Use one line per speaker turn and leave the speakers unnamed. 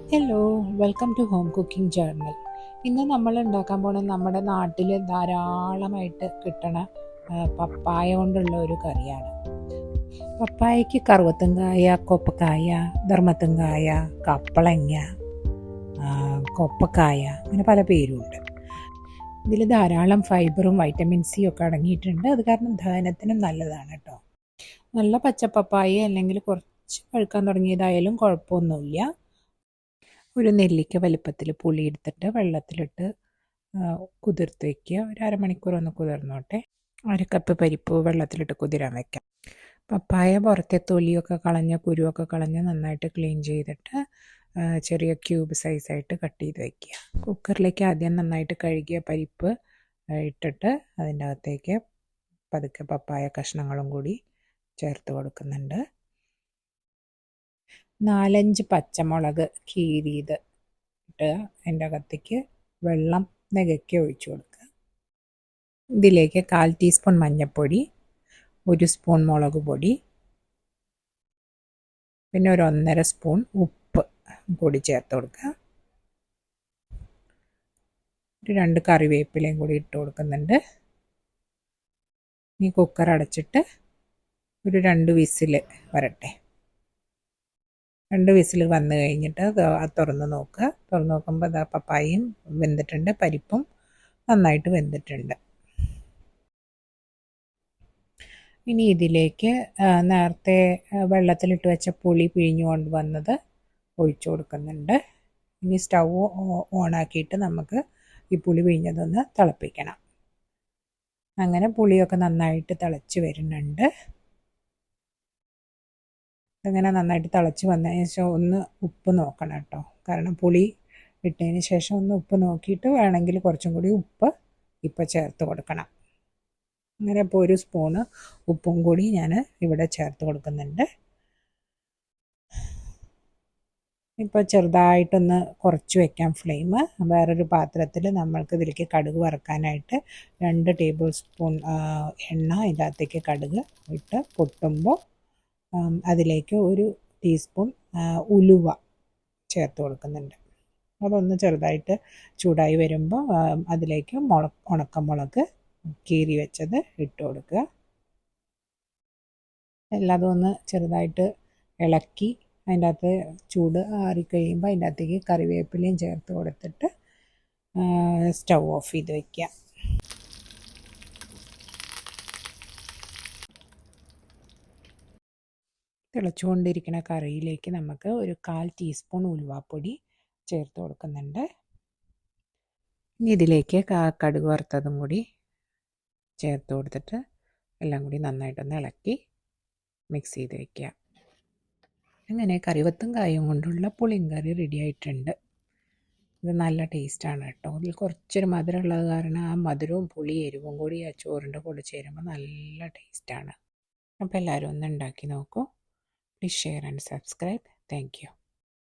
Hello, welcome to home cooking journal. ഇന്ന് നമ്മൾ ഉണ്ടാക്കാൻ പോണ നമ്മുടെ നാട്ടിൽ ധാരാളമായിട്ട് കിട്ടണ പപ്പായ കൊണ്ടുള്ള ഒരു കറിയാണ്. പപ്പായയ്ക്ക് കറുവത്തുങ്കായ, കൊപ്പക്കായ, ധർമ്മത്തുങ്കായ, കപ്പളങ്ങ, കൊപ്പക്കായ, അങ്ങനെ പല പേരുമുണ്ട്. ഇതിൽ ധാരാളം ഫൈബറും വൈറ്റമിൻ സി ഒക്കെ അടങ്ങിയിട്ടുണ്ട്. അത് കാരണം ദഹനത്തിനും നല്ലതാണ് കേട്ടോ. നല്ല പച്ചപ്പപ്പായ അല്ലെങ്കിൽ കുറച്ച് പഴുക്കാൻ തുടങ്ങിയതായാലും കുഴപ്പമൊന്നുമില്ല. ഒരു നെല്ലിക്ക വലിപ്പത്തിൽ പുളി എടുത്തിട്ട് വെള്ളത്തിലിട്ട് കുതിർത്ത് വയ്ക്കുക. ഒരു അരമണിക്കൂർ ഒന്ന് കുതിർന്നോട്ടെ. 1 കപ്പ് പരിപ്പ് വെള്ളത്തിലിട്ട് കുതിരാൻ വയ്ക്കാം. പപ്പായ പുറത്തെ തൊലിയൊക്കെ കളഞ്ഞ് കുരുവൊക്കെ കളഞ്ഞ് നന്നായിട്ട് ക്ലീൻ ചെയ്തിട്ട് ചെറിയ ക്യൂബ് സൈസായിട്ട് കട്ട് ചെയ്ത് വയ്ക്കുക. കുക്കറിലേക്ക് ആദ്യം നന്നായിട്ട് കഴുകിയ പരിപ്പ് ഇട്ടിട്ട് അതിൻ്റെ അകത്തേക്ക് പതുക്കെ പപ്പായ കഷ്ണങ്ങളും കൂടി ചേർത്ത് കൊടുക്കുന്നുണ്ട്. 4-5 പച്ചമുളക് കീറിയത് ഇട്ട് അതിൻ്റെ അകത്തേക്ക് വെള്ളം നികയ്ക്ക് ഒഴിച്ചു കൊടുക്കുക. ഇതിലേക്ക് 1/4 ടീസ്പൂൺ മഞ്ഞൾപ്പൊടി, 1 സ്പൂൺ മുളക് പൊടി, പിന്നെ ഒരു 1.5 സ്പൂൺ ഉപ്പ് കൂടി ചേർത്ത് കൊടുക്കുക. ഒരു 2 കറിവേപ്പിലയും കൂടി ഇട്ട് കൊടുക്കുന്നുണ്ട്. ഈ കുക്കർ അടച്ചിട്ട് ഒരു 2 വിസിൽ വരട്ടെ. 2 വിസിൽ വന്നു കഴിഞ്ഞിട്ട് തുറന്ന് നോക്കുക. തുറന്ന് നോക്കുമ്പോൾ പപ്പായയും വെന്തിട്ടുണ്ട്, പരിപ്പും നന്നായിട്ട് വെന്തിട്ടുണ്ട്. ഇനി ഇതിലേക്ക് നേരത്തെ വെള്ളത്തിലിട്ട് വെച്ച പുളി പിഴിഞ്ഞു കൊണ്ടുവന്നത് ഒഴിച്ചു കൊടുക്കുന്നുണ്ട്. ഇനി സ്റ്റൗ ഓണാക്കിയിട്ട് നമുക്ക് ഈ പുളി പിഴിഞ്ഞതൊന്ന് തിളപ്പിക്കണം. അങ്ങനെ പുളിയൊക്കെ നന്നായിട്ട് തിളച്ച് വരുന്നുണ്ട്. ഇങ്ങനെ നന്നായിട്ട് തിളച്ച് വന്നതിന് ശേഷം ഒന്ന് ഉപ്പ് നോക്കണം കേട്ടോ. കാരണം പുളി ഇട്ടതിന് ശേഷം ഒന്ന് ഉപ്പ് നോക്കിയിട്ട് വേണമെങ്കിൽ കുറച്ചും കൂടി ഉപ്പ് ഇപ്പോൾ ചേർത്ത് കൊടുക്കണം. അങ്ങനെ ഇപ്പോൾ 1 സ്പൂണ് ഉപ്പും കൂടി ഞാൻ ഇവിടെ ചേർത്ത് കൊടുക്കുന്നുണ്ട്. ഇപ്പോൾ ചെറുതായിട്ടൊന്ന് കുറച്ച് വയ്ക്കാം ഫ്ലെയിം. വേറൊരു പാത്രത്തിൽ നമ്മൾക്ക് ഇതിലേക്ക് കടുക് വറുക്കാനായിട്ട് 2 ടേബിൾ സ്പൂൺ എണ്ണ ഇതിനകത്തേക്ക് കടുക് ഇട്ട് പൊട്ടുമ്പോൾ അതിലേക്ക് 1 ടീസ്പൂൺ ഉലുവ ചേർത്ത് കൊടുക്കുന്നുണ്ട്. അതൊന്ന് ചെറുതായിട്ട് ചൂടായി വരുമ്പോൾ അതിലേക്ക് ഉണക്കമുളക് കീറി വെച്ചത് ഇട്ട് കൊടുക്കുക. എല്ലാതും ഒന്ന് ചെറുതായിട്ട് ഇളക്കി അതിൻ്റെ അകത്ത് ചൂട് ആറിക്കഴിയുമ്പോൾ അതിൻ്റെ അകത്തേക്ക് കറിവേപ്പിലയും ചേർത്ത് കൊടുത്തിട്ട് സ്റ്റൗ ഓഫ് ചെയ്ത് വയ്ക്കുക. തിളച്ചുകൊണ്ടിരിക്കുന്ന കറിയിലേക്ക് നമുക്ക് ഒരു 1/4 ടീസ്പൂൺ ഉലുവാപ്പൊടി ചേർത്ത് കൊടുക്കുന്നുണ്ട്. ഇനി ഇതിലേക്ക് കടുക് വറുത്തതും കൂടി ചേർത്ത് കൊടുത്തിട്ട് എല്ലാം കൂടി നന്നായിട്ടൊന്ന് ഇളക്കി മിക്സ് ചെയ്ത് വയ്ക്കുക. അങ്ങനെ കറിവത്തുങ്കായും കൊണ്ടുള്ള പുളിങ്കറി റെഡി ആയിട്ടുണ്ട്. ഇത് നല്ല ടേസ്റ്റാണ് കേട്ടോ. ഇതിൽ കുറച്ചൊരു മധുരമുള്ളത് കാരണം ആ മധുരവും പുളി എരിവും കൂടി ആ ചോറിൻ്റെ കൂടെ ചേരുമ്പോൾ നല്ല ടേസ്റ്റാണ്. അപ്പോൾ എല്ലാവരും ഒന്ന് ഉണ്ടാക്കി നോക്കൂ. Please share and subscribe. Thank you.